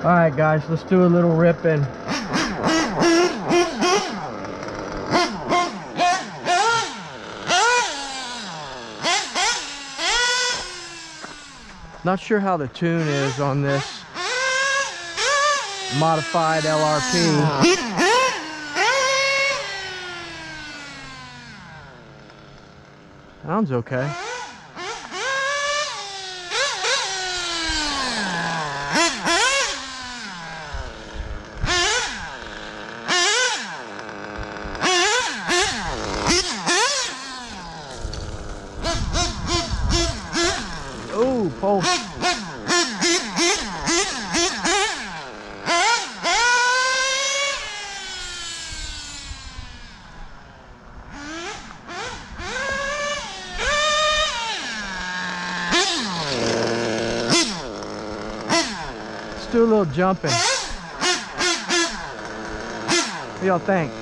Alright guys, let's do a little ripping. Not sure how the tune is on this modified LRP. Sounds okay. Ooh, pulse. Let's do a little jumping. What do y'all think?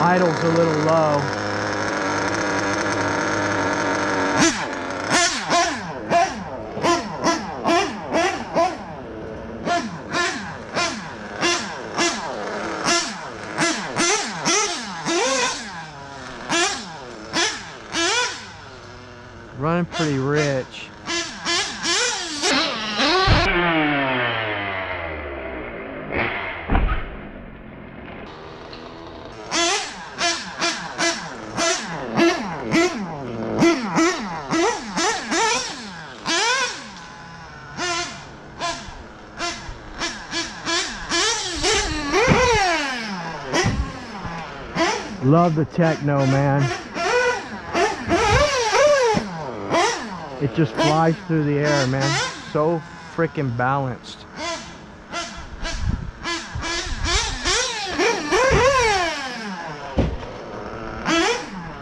Idle's a little low. Running pretty rich. Love the techno, man. It just flies through the air, man. So freaking balanced.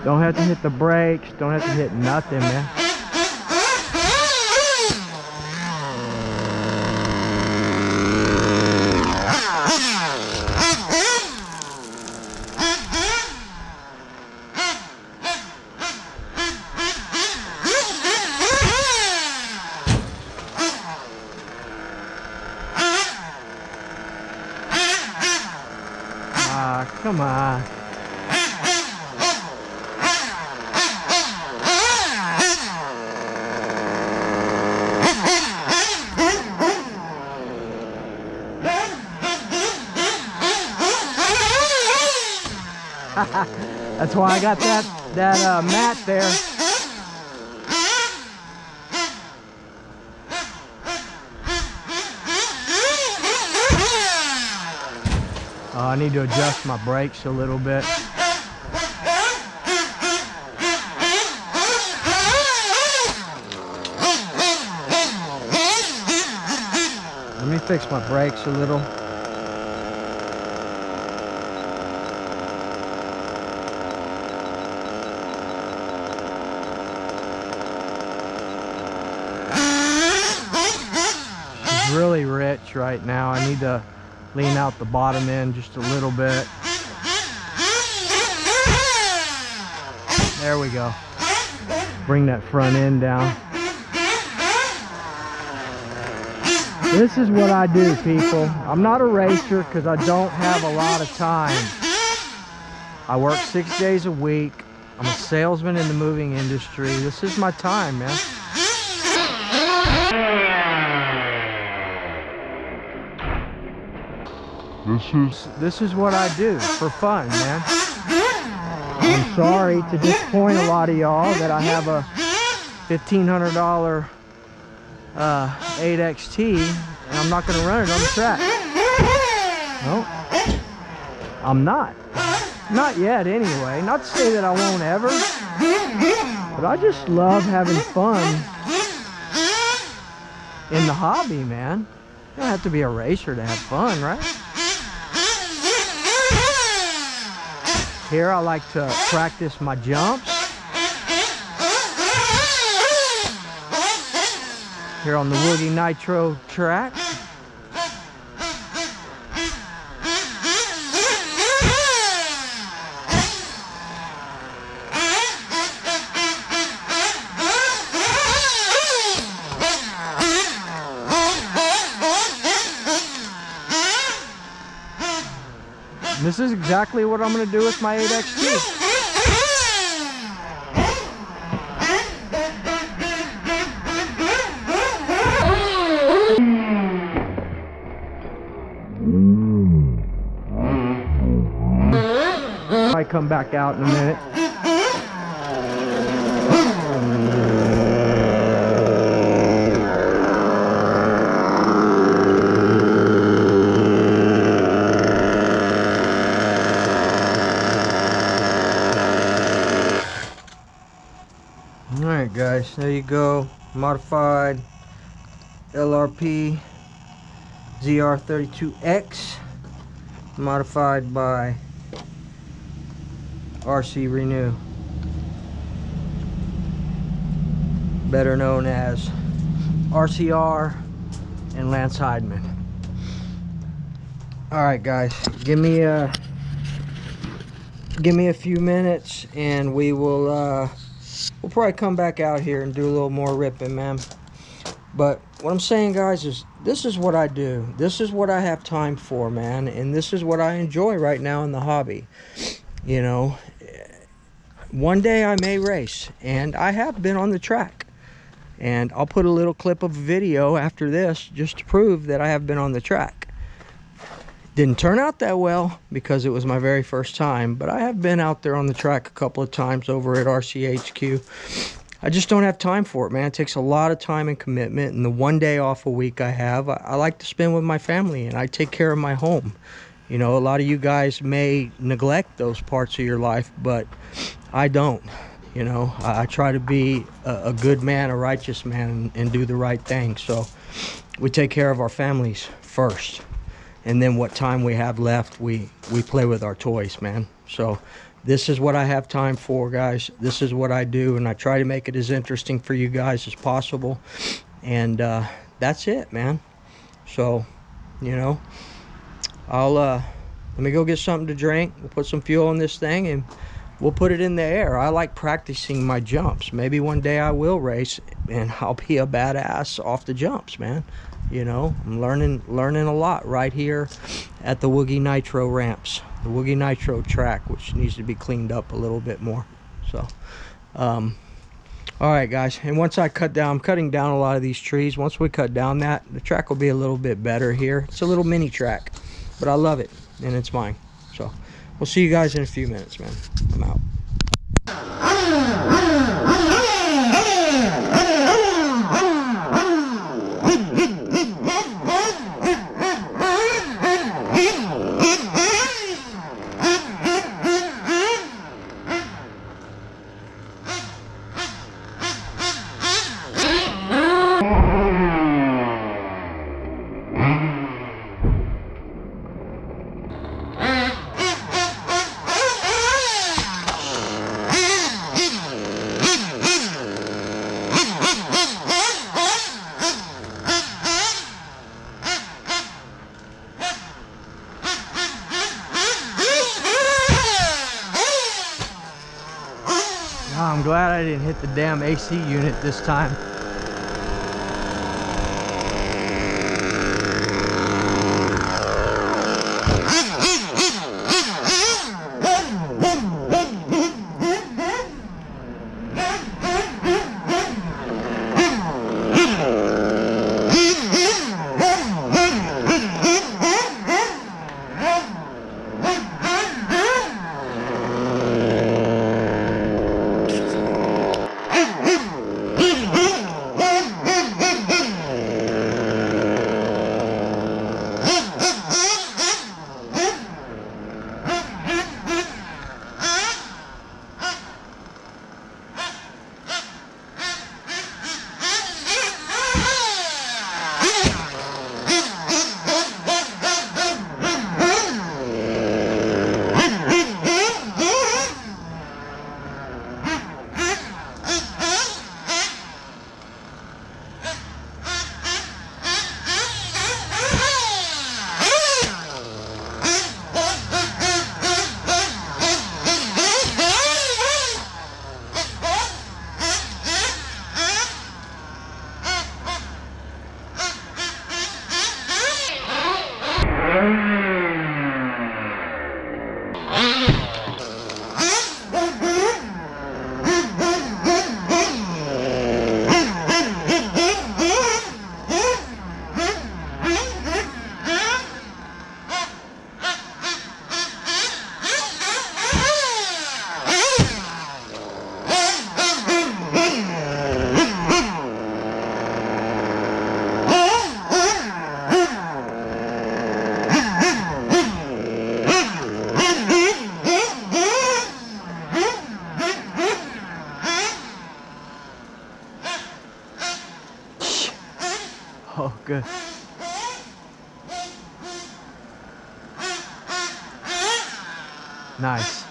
Don't have to hit the brakes. Don't have to hit nothing, man. Come on. That's why I got that mat there. I need to adjust my brakes a little bit. Let me fix my brakes a little. It's really rich right now. I need to lean out the bottom end just a little bit. There we go. Bring that front end down. This is what I do, people. I'm not a racer because I don't have a lot of time. I work 6 days a week. I'm a salesman in the moving industry. This is my time, man. This is what I do for fun, man. I'm sorry to disappoint a lot of y'all that I have a $1,500 8XT and I'm not going to run it on the track. No, I'm not. Not yet, anyway. Not to say that I won't ever, but I just love having fun in the hobby, man. You don't have to be a racer to have fun, right? Here I like to practice my jumps. Here on the Woogie Nitro track. This is exactly what I'm going to do with my 8XT. I come back out in a minute. Alright guys, there you go. Modified LRP ZR32X, modified by RC Renew, better known as RCR and Lance Heidman. Alright guys, give me a few minutes and we will we'll probably come back out here and do a little more ripping, man. But what I'm saying, guys, is this is what I do. This is what I have time for, man. And this is what I enjoy right now in the hobby. You know, one day I may race, and I have been on the track. And I'll put a little clip of a video after this just to prove that I have been on the track. Didn't turn out that well because it was my very first time, but I have been out there on the track a couple of times over at RCHQ. I just don't have time for it, man. It takes a lot of time and commitment, and the one day off a week I have, I like to spend with my family, and I take care of my home. You know, a lot of you guys may neglect those parts of your life, but I don't. You know, I try to be a good man, a righteous man, and do the right thing. So we take care of our families first. And then what time we have left, we play with our toys, man. So this is what I have time for, guys. This is what I do, and I try to make it as interesting for you guys as possible. And that's it, man. So, you know, let me go get something to drink. We'll put some fuel in this thing, and we'll put it in the air. I like practicing my jumps. Maybe one day I will race, and I'll be a badass off the jumps, man. You know, I'm learning a lot right here at the Woogie Nitro ramps, the Woogie Nitro track, which needs to be cleaned up a little bit more. So, all right, guys. And once I I'm cutting down a lot of these trees. Once we cut down the track will be a little bit better here. It's a little mini track, but I love it, and it's mine. So, we'll see you guys in a few minutes, man. I'm out. I'm glad I didn't hit the damn AC unit this time. good. Nice.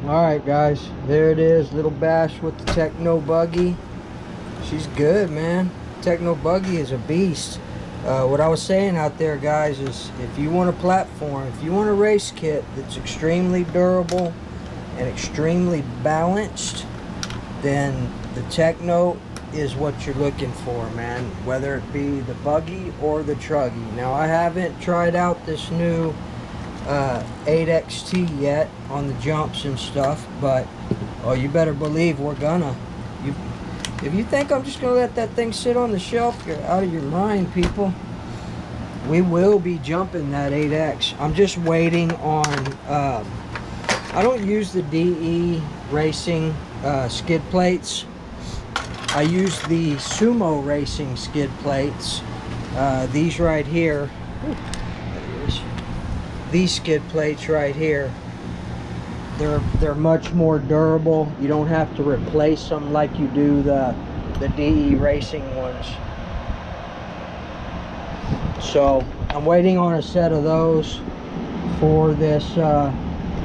Alright guys, there it is, little Bash with the Techno Buggy. She's good, man. Techno Buggy is a beast. What I was saying out there, guys, is if you want a platform, if you want a race kit that's extremely durable and extremely balanced, then the Techno is what you're looking for, man. Whether it be the Buggy or the Truggy. Now, I haven't tried out this new 8XT yet on the jumps and stuff, but oh, you better believe we're gonna. If you think I'm just gonna let that thing sit on the shelf, you're out of your mind, people. We will be jumping that 8X. I'm just waiting on I don't use the DE Racing skid plates. I use the Sumo Racing skid plates. These right here. These skid plates right here, they're much more durable. You don't have to replace them like you do the DE Racing ones. So I'm waiting on a set of those for this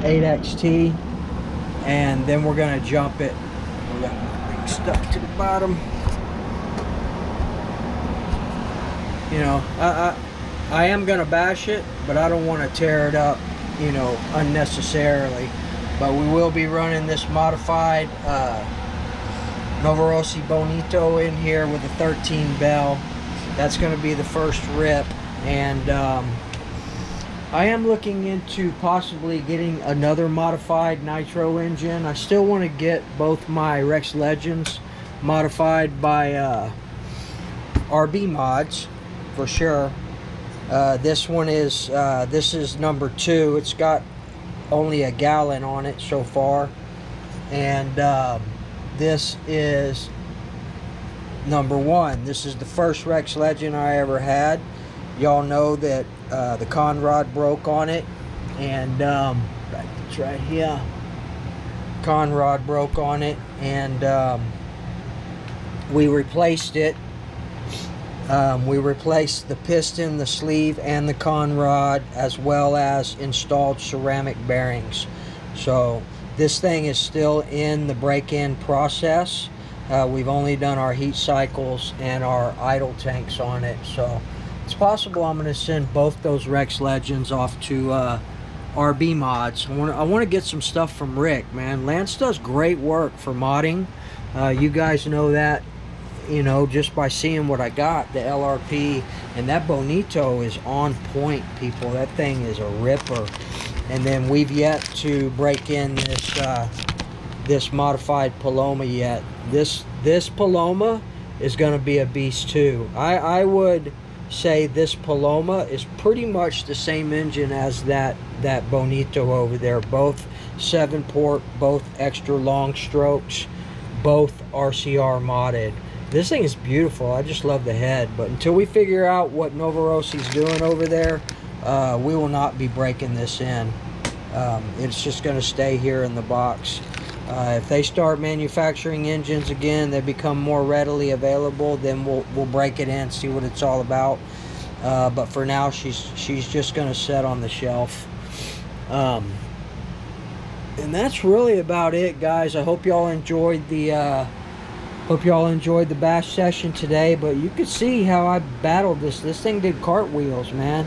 8XT, and then we're gonna jump it. We got everything stuck to the bottom. You know, I am gonna bash it, but I don't want to tear it up, you know, unnecessarily. But we will be running this modified Novorossi Bonito in here with a 13 bell. That's going to be the first rip, and I am looking into possibly getting another modified nitro engine. I still want to get both my Rex Legends modified by RB Mods for sure. This one is this is number 2. It's got only a gallon on it so far, and this is number 1. This is the first Rex Legend I ever had. Y'all know that the con rod broke on it, and it's right here. Con rod broke on it, and we replaced it. We replaced the piston, the sleeve, and the con rod, as well as installed ceramic bearings. So this thing is still in the break-in process. We've only done our heat cycles and our idle tanks on it. So it's possible I'm going to send both those Rex Legends off to RB Mods. I want to get some stuff from Rick, man. Lance does great work for modding. You guys know that, you know, just by seeing what I got, the LRP, and that Bonito is on point, people. That thing is a ripper. And then we've yet to break in this this modified Paloma yet. This Paloma is going to be a beast too. I would say this Paloma is pretty much the same engine as that Bonito over there. Both 7-port, both extra long strokes, both RCR modded. This thing is beautiful. I just love the head. But until we figure out what Novorossi's doing over there, we will not be breaking this in. It's just going to stay here in the box. If they start manufacturing engines again, they become more readily available, then we'll break it in, see what it's all about. But for now, she's just going to sit on the shelf. And that's really about it, guys. I hope y'all enjoyed the bash session today. But you could see how I battled this. This thing did cartwheels, man.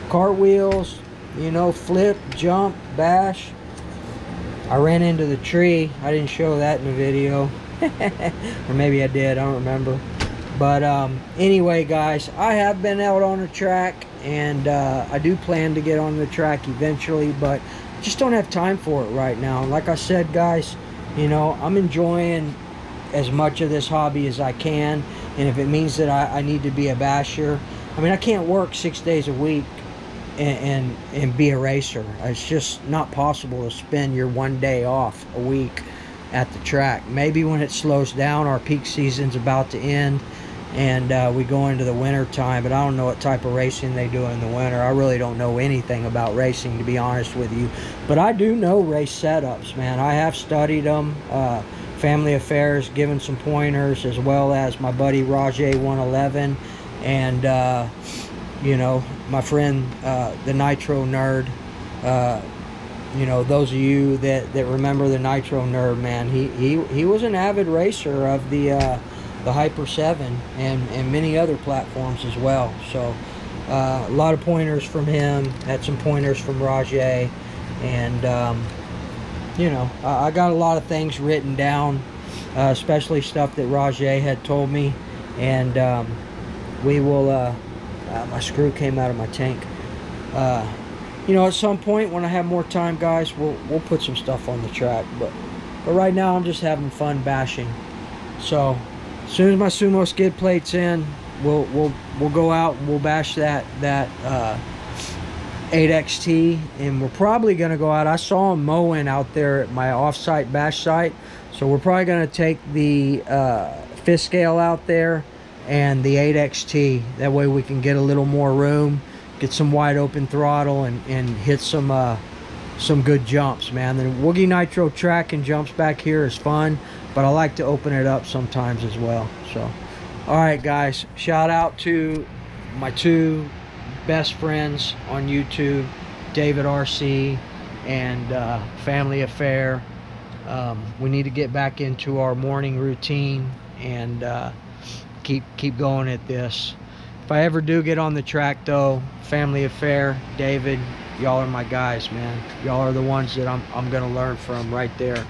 Cartwheels, you know, flip, jump, bash. I ran into the tree. I didn't show that in the video. Or maybe I did, I don't remember. But anyway, guys, I have been out on the track, and I do plan to get on the track eventually, but just don't have time for it right now. Like I said, guys, You know, I'm enjoying as much of this hobby as I can, and if it means that I need to be a basher, I mean, I can't work 6 days a week and be a racer. It's just not possible to spend your 1 day off a week at the track. Maybe when it slows down, our peak season's about to end, and we go into the winter time, but I don't know what type of racing they do in the winter. I really don't know anything about racing, to be honest with you, but I do know race setups, man. I have studied them. Family Affairs given some pointers, as well as my buddy Rcr 111, and you know, my friend the Nitro Nerd. You know, those of you that remember the Nitro Nerd, man, he was an avid racer of the Hyper 7 and many other platforms as well. So a lot of pointers from him, had some pointers from Rcr, and you know, I got a lot of things written down, especially stuff that Rcr had told me, and we will my screw came out of my tank. You know, at some point when I have more time, guys, we'll put some stuff on the track, but right now I'm just having fun bashing. So as soon as my sumo skid plate's in, we'll go out and we'll bash that 8XT, and we're probably gonna go out. I saw him mowing out there at my off-site bash site, so we're probably gonna take the fifth scale out there and the 8XT. That way we can get a little more room, get some wide open throttle, and hit some good jumps, man. The Woogie Nitro track and jumps back here is fun, but I like to open it up sometimes as well. So all right, guys, shout out to my two best friends on YouTube, David RC and Family Affair. We need to get back into our morning routine and keep going at this. If I ever do get on the track though, Family Affair, David, y'all are my guys, man. Y'all are the ones that I'm gonna learn from right there,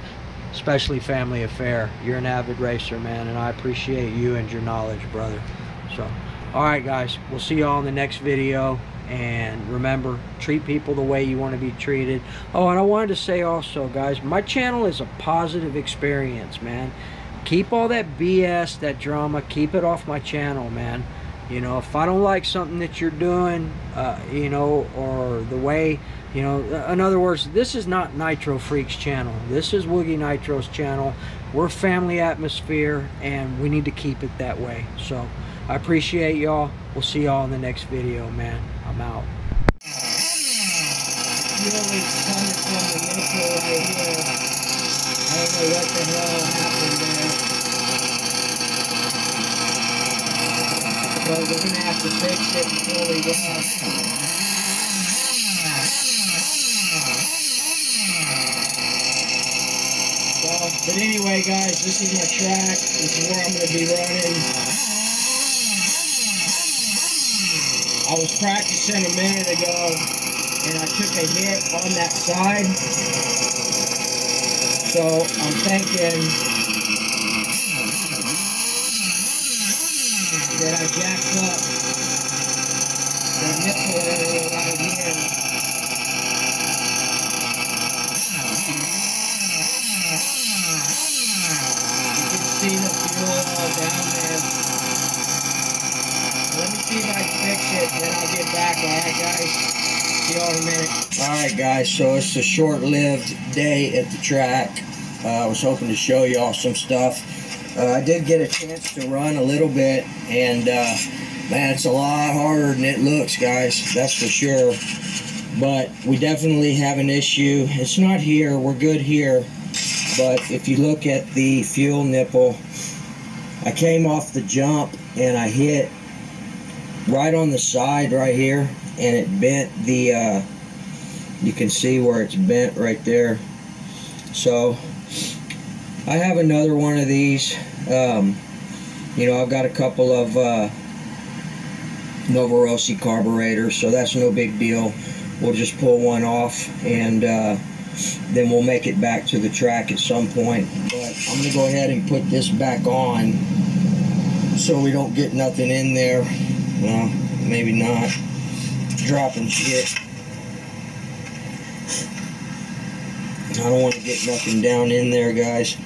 especially Family Affair. You're an avid racer, man, and I appreciate you and your knowledge, brother. So all right, guys, we'll see y'all in the next video, and remember, treat people the way you want to be treated. Oh, and I wanted to say also, guys, my channel is a positive experience, man. Keep all that BS, that drama, keep it off my channel, man. You know, if I don't like something that you're doing, you know, or the way, you know, in other words, this is not Nitro Freak's channel. This is Woogie Nitro's channel. We're family atmosphere, and we need to keep it that way. So I appreciate y'all. We'll see y'all in the next video, man. I'm out. Really coming from the Nitro right here. I don't know what the hell happened there. But we're going to have to fix it before we go. But anyway, guys, this is my track. This is where I'm going to be running. I was practicing a minute ago, and I took a hit on that side. So I'm thinking that I jacked up the nipple area right here. You can see the fuel all down there. Let me see if I can fix it, then I'll get back. Alright, guys? See y'all in a minute. Alright, guys, so it's a short-lived day at the track. I was hoping to show y'all some stuff. I did get a chance to run a little bit, and man, it's a lot harder than it looks, guys. That's for sure. But we definitely have an issue. It's not here. We're good here. But if you look at the fuel nipple, I came off the jump and I hit right on the side right here, and it bent the you can see where it's bent right there. So I have another one of these. You know, I've got a couple of Novorossi carburetors, so that's no big deal. We'll just pull one off, and then we'll make it back to the track at some point. But I'm going to go ahead and put this back on so we don't get nothing in there. Well, maybe not. Dropping shit. I don't want to get nothing down in there, guys.